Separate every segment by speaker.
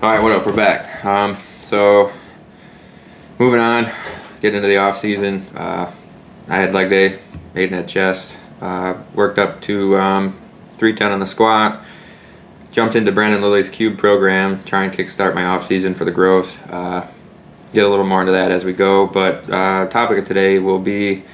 Speaker 1: All right, what up? We're back. So moving on, getting into the off season. I had leg day, Aidan had chest. Worked up to 310 on the squat. Jumped into Brandon Lilly's Cube program, try and kickstart my off season for the growth. Get a little more into that as we go. But topic of today will be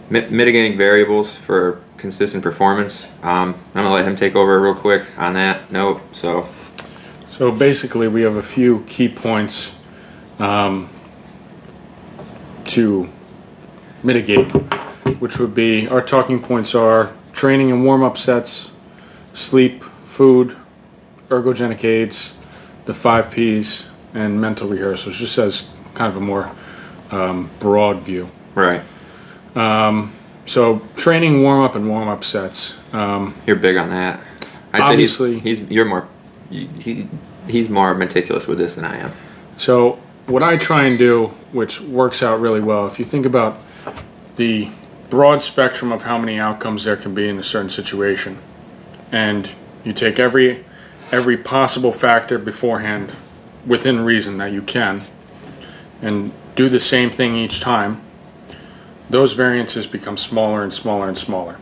Speaker 1: mitigating variables for consistent performance. I'm gonna let him take over real quick on that note.
Speaker 2: So basically, we have a few key points to mitigate, which would be, our talking points are training and warm-up sets, sleep, food, ergogenic aids, the 5 Ps, and mental rehearsals, just as kind of a more broad view.
Speaker 1: Right.
Speaker 2: So training, warm-up, and warm-up sets.
Speaker 1: You're big on that.
Speaker 2: Obviously,
Speaker 1: he's more meticulous with this than I am.
Speaker 2: So what I try and do, which works out really well, if you think about the broad spectrum of how many outcomes there can be in a certain situation, and you take every possible factor beforehand within reason that you can, and do the same thing each time, those variances become smaller and smaller and smaller.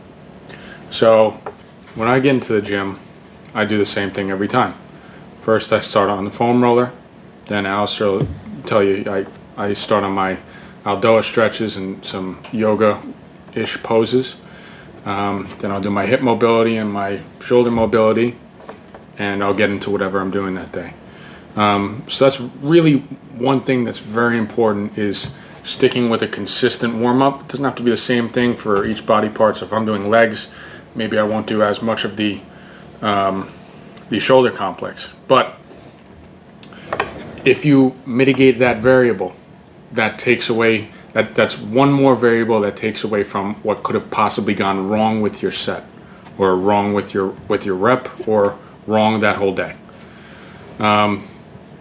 Speaker 2: So when I get into the gym, I do the same thing every time. First, I start on the foam roller. Then Alleister will tell you I start on my Aldoa stretches and some yoga-ish poses. Then I'll do my hip mobility and my shoulder mobility, and I'll get into whatever I'm doing that day. So that's really one thing that's very important, is sticking with a consistent warm-up. It doesn't have to be the same thing for each body part. So if I'm doing legs, maybe I won't do as much of the shoulder complex. But if you mitigate that variable, that takes away, that's one more variable that takes away from what could have possibly gone wrong with your set, or wrong with your rep, or wrong that whole day.
Speaker 1: And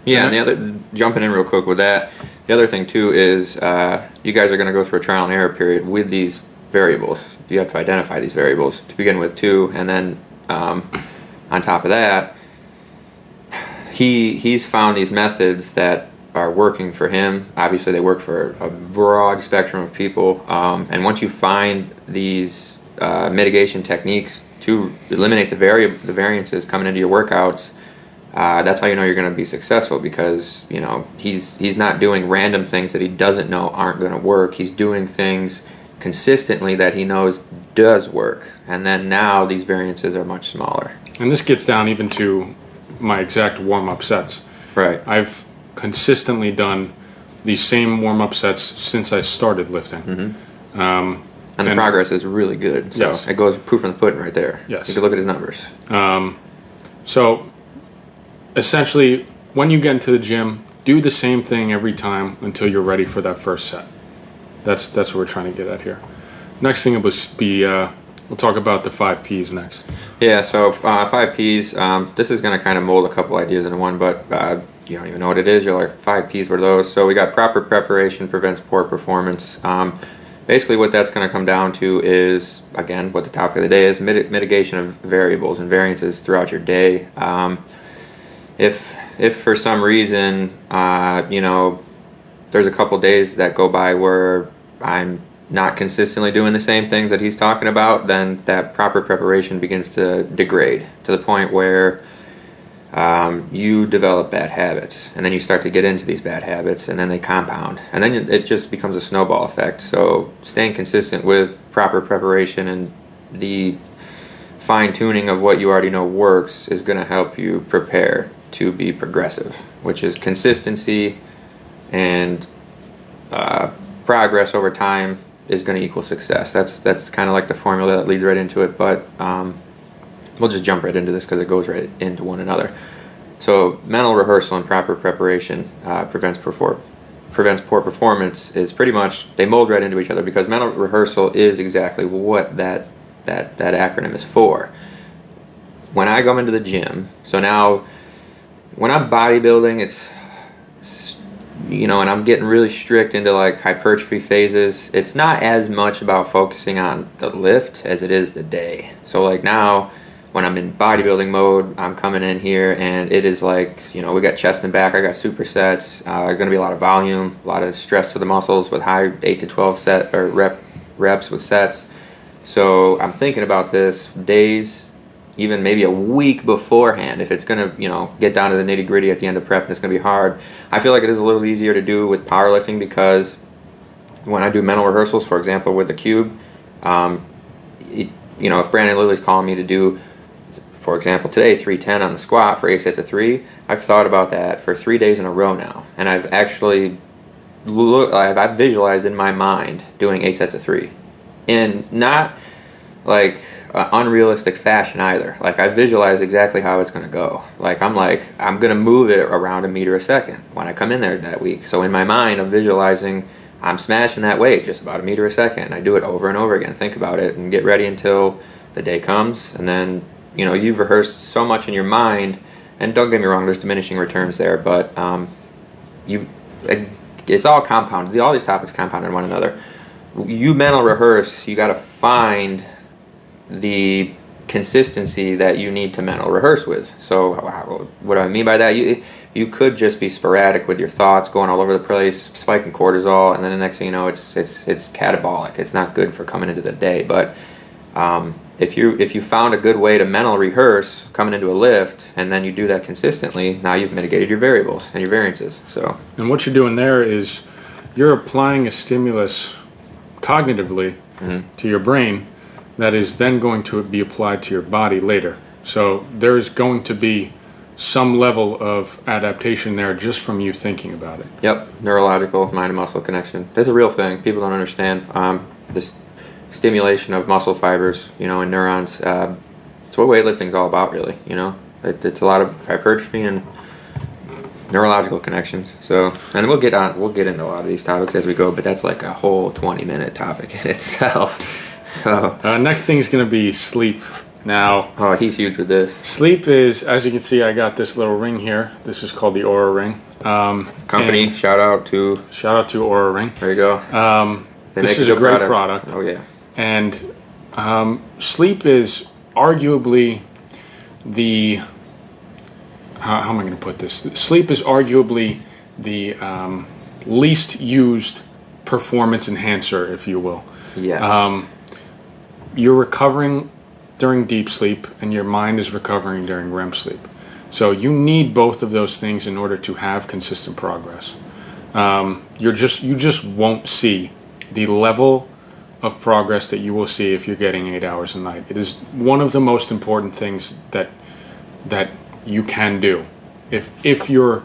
Speaker 1: the other, jumping in real quick with that, the other thing too is you guys are going to go through a trial and error period with these variables. You have to identify these variables to begin with too, and then on top of that, he's found these methods that are working for him. Obviously, they work for a broad spectrum of people, and once you find these mitigation techniques to eliminate the variances coming into your workouts, that's how you know you're going to be successful, because he's not doing random things that he doesn't know aren't going to work. He's doing things consistently that he knows does work, and then now these variances are much smaller.
Speaker 2: And this gets down even to my exact warm-up sets.
Speaker 1: Right.
Speaker 2: I've consistently done these same warm-up sets since I started lifting.
Speaker 1: Mm-hmm. And the progress is really good. So
Speaker 2: yes.
Speaker 1: It goes proof in the pudding right there.
Speaker 2: Yes.
Speaker 1: You can look at his numbers.
Speaker 2: So essentially, when you get into the gym, do the same thing every time until you're ready for that first set. That's what we're trying to get at here. Next thing will be, we'll talk about the 5 Ps next.
Speaker 1: Yeah, so 5 Ps, this is going to kind of mold a couple ideas into one, but you don't even know what it is. You're like, 5 Ps, what are those? So we got proper preparation prevents poor performance. Basically what that's going to come down to is, again, what the topic of the day is, mitigation of variables and variances throughout your day. If for some reason, there's a couple days that go by where I'm not consistently doing the same things that he's talking about, then that proper preparation begins to degrade to the point where you develop bad habits, and then you start to get into these bad habits, and then they compound, and then it just becomes a snowball effect. So staying consistent with proper preparation and the fine-tuning of what you already know works is going to help you prepare to be progressive, which is consistency and progress over time is going to equal success. That's kind of like the formula that leads right into it, but we'll just jump right into this because it goes right into one another. So mental rehearsal and proper preparation prevents poor performance is pretty much, they mold right into each other, because mental rehearsal is exactly what that acronym is for. When I go into the gym, so now when I'm bodybuilding, it's and I'm getting really strict into like hypertrophy phases, it's not as much about focusing on the lift as it is the day. So like now when I'm in bodybuilding mode, I'm coming in here and it is like, we got chest and back, I got supersets, going to be a lot of volume, a lot of stress to the muscles with high 8 to 12 set or reps with sets. So I'm thinking about this days, even maybe a week beforehand. If it's going to, get down to the nitty gritty at the end of prep and it's going to be hard. I feel like it is a little easier to do with powerlifting because when I do mental rehearsals, for example, with the cube, if Brandon Lilly's calling me to do, for example, today 310 on the squat for 8 sets of 3, I've thought about that for 3 days in a row now, and I've actually I've visualized in my mind doing 8 sets of 3, in not like unrealistic fashion either. Like I visualize exactly how it's going to go. I'm going to move it around a meter a second when I come in there that week. So in my mind, I'm visualizing I'm smashing that weight just about a meter a second. I do it over and over again. Think about it and get ready until the day comes, and then you've rehearsed so much in your mind, and don't get me wrong, there's diminishing returns there, but it's all compounded. All these topics compound on one another. You mental rehearse, you got to find the consistency that you need to mental rehearse with. So what do I mean by that? You could just be sporadic with your thoughts, going all over the place, spiking cortisol, and then the next thing you know, it's catabolic. It's not good for coming into the day. But if you found a good way to mental rehearse coming into a lift, and then you do that consistently, now you've mitigated your variables and your variances. And
Speaker 2: what you're doing there is you're applying a stimulus cognitively to your brain that is then going to be applied to your body later. So there's going to be some level of adaptation there just from you thinking about it.
Speaker 1: Yep, neurological mind and muscle connection. That's a real thing. People don't understand this stimulation of muscle fibers, and neurons. It's what weightlifting is all about, really. It's a lot of hypertrophy and neurological connections. So, and we'll get into a lot of these topics as we go, but that's like a whole 20-minute topic in itself. So,
Speaker 2: next thing is going to be sleep. Now,
Speaker 1: he's huge with this.
Speaker 2: Sleep is, as you can see, I got this little ring here. This is called the Aura Ring.
Speaker 1: Company, shout out to
Speaker 2: Aura Ring.
Speaker 1: There you go.
Speaker 2: This is a great product.
Speaker 1: Oh yeah.
Speaker 2: And sleep is arguably the how am I going to put this? Sleep is arguably the least used performance enhancer, if you will.
Speaker 1: Yes.
Speaker 2: You're recovering during deep sleep, and your mind is recovering during REM sleep. So you need both of those things in order to have consistent progress. You just won't see the level of progress that you will see if you're getting 8 hours a night. It is one of the most important things that you can do if you're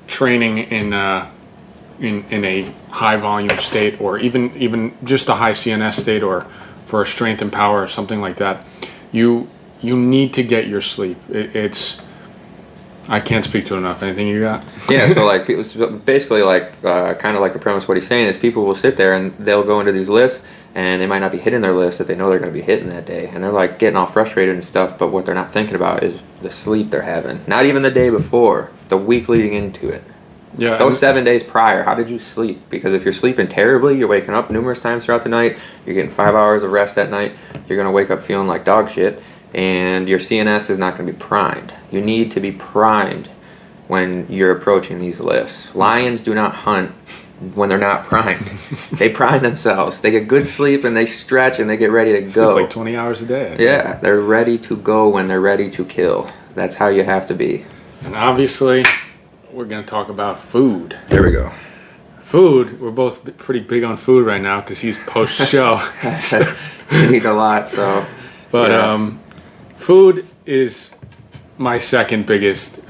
Speaker 2: training in a high volume state, or even just a high CNS state, or for a strength and power or something like that. You need to get your sleep. I can't speak to it enough. Anything you got?
Speaker 1: Yeah, so basically kind of like the premise of what he's saying is people will sit there and they'll go into these lifts and they might not be hitting their lifts that they know they're going to be hitting that day, and they're like getting all frustrated and stuff, but what they're not thinking about is the sleep they're having. Not even the day before, the week leading into it.
Speaker 2: Yeah,
Speaker 1: those 7 days prior, how did you sleep? Because if you're sleeping terribly, you're waking up numerous times throughout the night, you're getting 5 hours of rest that night, you're going to wake up feeling like dog shit, and your CNS is not going to be primed. You need to be primed when you're approaching these lifts. Lions do not hunt when they're not primed. They prime themselves. They get good sleep and they stretch and they get ready to go.
Speaker 2: Sleep like 20 hours a day.
Speaker 1: Yeah, they're ready to go when they're ready to kill. That's how you have to be.
Speaker 2: And obviously, we're going to talk about food.
Speaker 1: There we go.
Speaker 2: Food, we're both pretty big on food right now because he's post-show.
Speaker 1: We eat a lot, so.
Speaker 2: But
Speaker 1: yeah.
Speaker 2: Food is my second biggest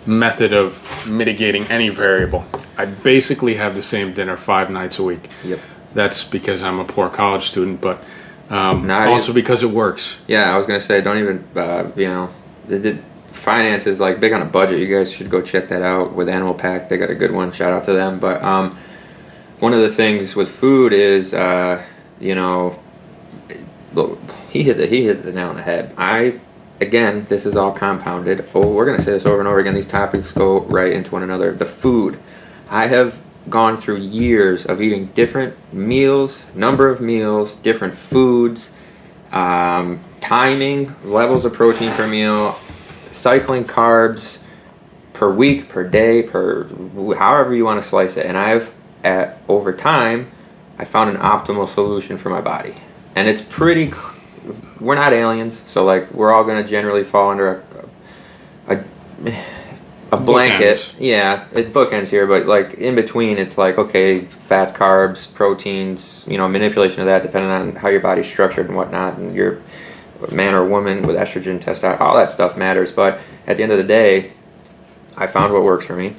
Speaker 2: method of mitigating any variable. I basically have the same dinner 5 nights a week.
Speaker 1: Yep.
Speaker 2: That's because I'm a poor college student, but also because it works.
Speaker 1: Yeah, I was going to say, don't even, the finance is like big on a budget. You guys should go check that out with Animal Pack. They got a good one. Shout out to them. But one of the things with food is, he hit the nail on the head. Again, this is all compounded. We're going to say this over and over again. These topics go right into one another. The food. I have gone through years of eating different meals, number of meals, different foods, timing, levels of protein per meal, cycling carbs per week, per day, per however you want to slice it. And over time, I found an optimal solution for my body. And it's pretty, we're not aliens, so like we're all going to generally fall under a blanket.
Speaker 2: Bookends.
Speaker 1: Yeah, it bookends here, but like in between, it's like, okay, fats, carbs, proteins, manipulation of that depending on how your body's structured and whatnot, and you're man or woman with estrogen, testosterone, all that stuff matters. But at the end of the day, I found what works for me.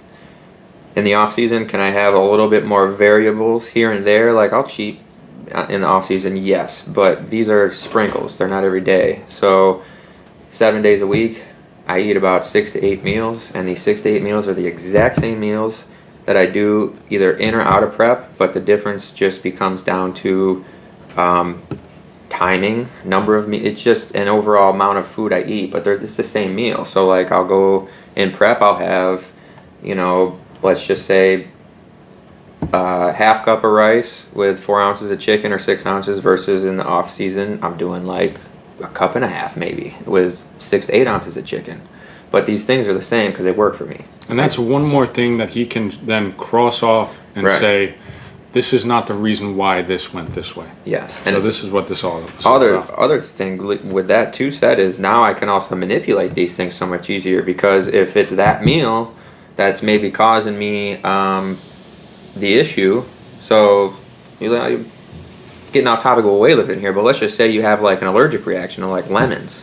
Speaker 1: In the off season, can I have a little bit more variables here and there? Like I'll cheat in the off season, yes, but these are sprinkles. They're not every day. So 7 days a week, I eat about 6 to 8 meals, and these 6 to 8 meals are the exact same meals that I do either in or out of prep, but the difference just becomes down to timing, number of meals. It's just an overall amount of food I eat, but it's the same meal. So like I'll go in prep, I'll have, let's just say half cup of rice with 4 ounces of chicken or 6 ounces, versus in the off season I'm doing like a cup and a half maybe with 6 to 8 ounces of chicken. But these things are the same because they work for me. And
Speaker 2: that's one more thing that he can then cross off and say, this is not the reason why this went this way.
Speaker 1: Yes.
Speaker 2: And so this is what this all is.
Speaker 1: Other thing with that too said is now I can also manipulate these things so much easier, because if it's that meal that's maybe causing me the issue, so you're getting off topic of weightlifting here, but let's just say you have like an allergic reaction to like lemons,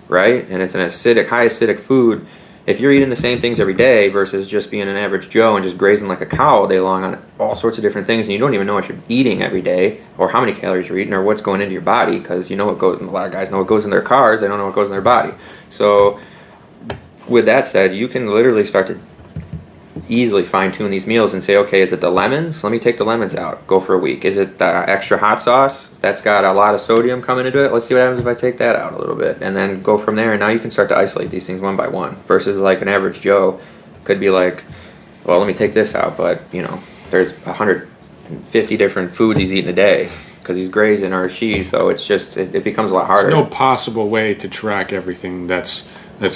Speaker 1: right? And it's an high acidic food. If you're eating the same things every day versus just being an average Joe and just grazing like a cow all day long on all sorts of different things, and you don't even know what you're eating every day or how many calories you're eating or what's going into your body, because a lot of guys know what goes in their cars, they don't know what goes in their body. So with that said, you can literally start to easily fine-tune these meals and say, okay, is it the lemons? Let me take the lemons out. Go for a week. Is it the extra hot sauce? That's got a lot of sodium coming into it. Let's see what happens if I take that out a little bit. And then go from there. And now you can start to isolate these things one by one. Versus like an average Joe could be like, well, let me take this out. But, there's 150 different foods he's eating a day because he's grazing or she. So it's just, it becomes a lot harder.
Speaker 2: There's no possible way to track everything that's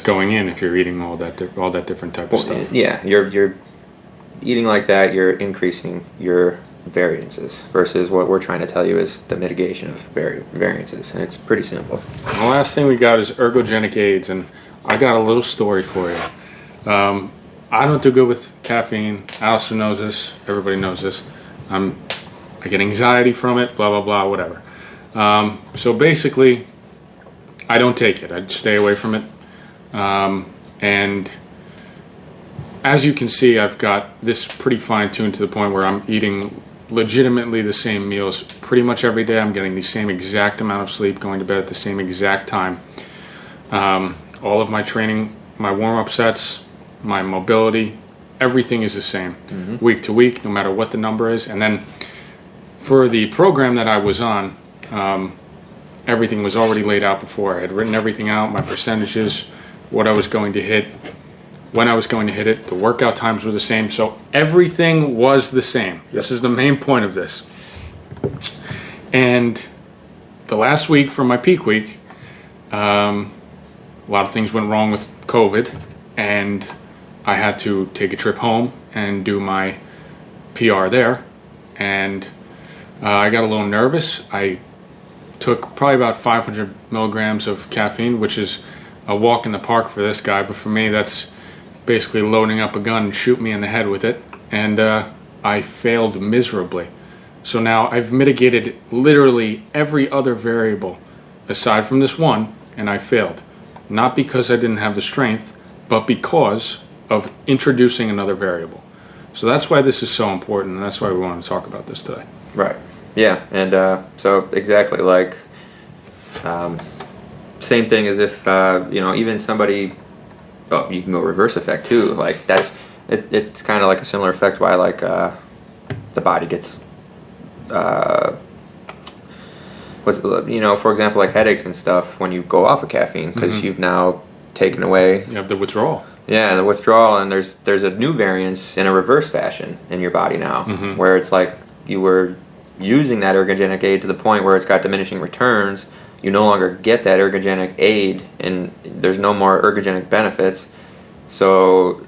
Speaker 2: going in if you're eating all that different type of stuff.
Speaker 1: Yeah, you're eating like that, you're increasing your variances, versus what we're trying to tell you is the mitigation of variances, and it's pretty simple.
Speaker 2: The last thing we got is ergogenic aids, and I got a little story for you. I don't do good with caffeine. Alleister knows this. Everybody knows this. I get anxiety from it, blah, blah, blah, whatever. So basically, I don't take it. I stay away from it. And as you can see, I've got this pretty fine-tuned to the point where I'm eating legitimately the same meals pretty much every day. I'm getting the same exact amount of sleep, going to bed at the same exact time. All of my training, my warm-up sets, my mobility, everything is the same week to week, no matter what the number is. And then for the program that I was on, everything was already laid out before. I had written everything out, my percentages, what I was going to hit, when I was going to hit it. The workout times were the same, so everything was the same. Yep. This is the main point of this. And the last week from my peak week, a lot of things went wrong with COVID, and I had to take a trip home and do my PR there. And I got a little nervous. I took probably about 500 milligrams of caffeine, which is a walk in the park for this guy, but for me that's basically loading up a gun and shoot me in the head with it. And I failed miserably. So now I've mitigated literally every other variable aside from this one, and I failed. Not because I didn't have the strength, but because of introducing another variable. So that's why this is so important, and that's why we want to talk about this today.
Speaker 1: Right. Yeah, and so exactly like same thing as if even somebody. Oh, you can go reverse effect too. Like it's kind of like a similar effect. Why like the body gets for example, like headaches and stuff when you go off of caffeine, because you've now taken away.
Speaker 2: You have the withdrawal.
Speaker 1: Yeah, the withdrawal, and there's a new variance in a reverse fashion in your body now, where it's like you were using that ergogenic aid to the point where it's got diminishing returns you no longer get that ergogenic aid, and there's no more ergogenic benefits. So,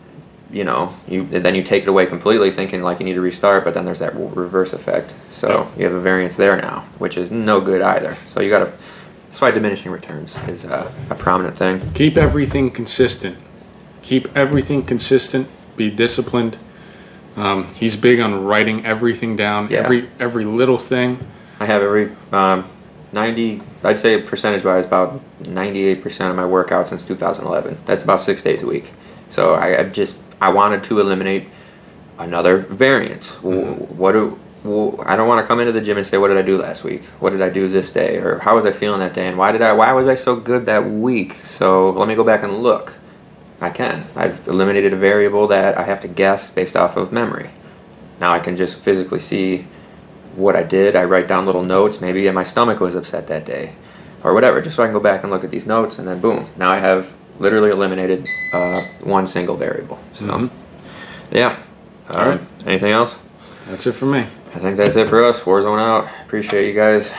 Speaker 1: then you take it away completely, thinking like you need to restart, but then there's that reverse effect. So you have a variance there now, which is no good either. So you got to. That's why diminishing returns is a prominent thing.
Speaker 2: Keep everything consistent. Keep everything consistent. Be disciplined. He's big on writing everything down. Yeah. Every little thing. I have
Speaker 1: every 90. I'd say percentage-wise, about 98% of my workouts since 2011. That's about 6 days a week. So I wanted to eliminate another variance. Mm-hmm. I don't want to come into the gym and say, what did I do last week? What did I do this day? Or how was I feeling that day? And why was I so good that week? So let me go back and look. I can. I've eliminated a variable that I have to guess based off of memory. Now I can just physically see what I did. I write down little notes. Maybe my stomach was upset that day or whatever, just so I can go back and look at these notes, and then boom. Now I have literally eliminated one single variable. So, yeah. All right. Anything else?
Speaker 2: That's it for me.
Speaker 1: I think that's it for us. Warzone out. Appreciate you guys.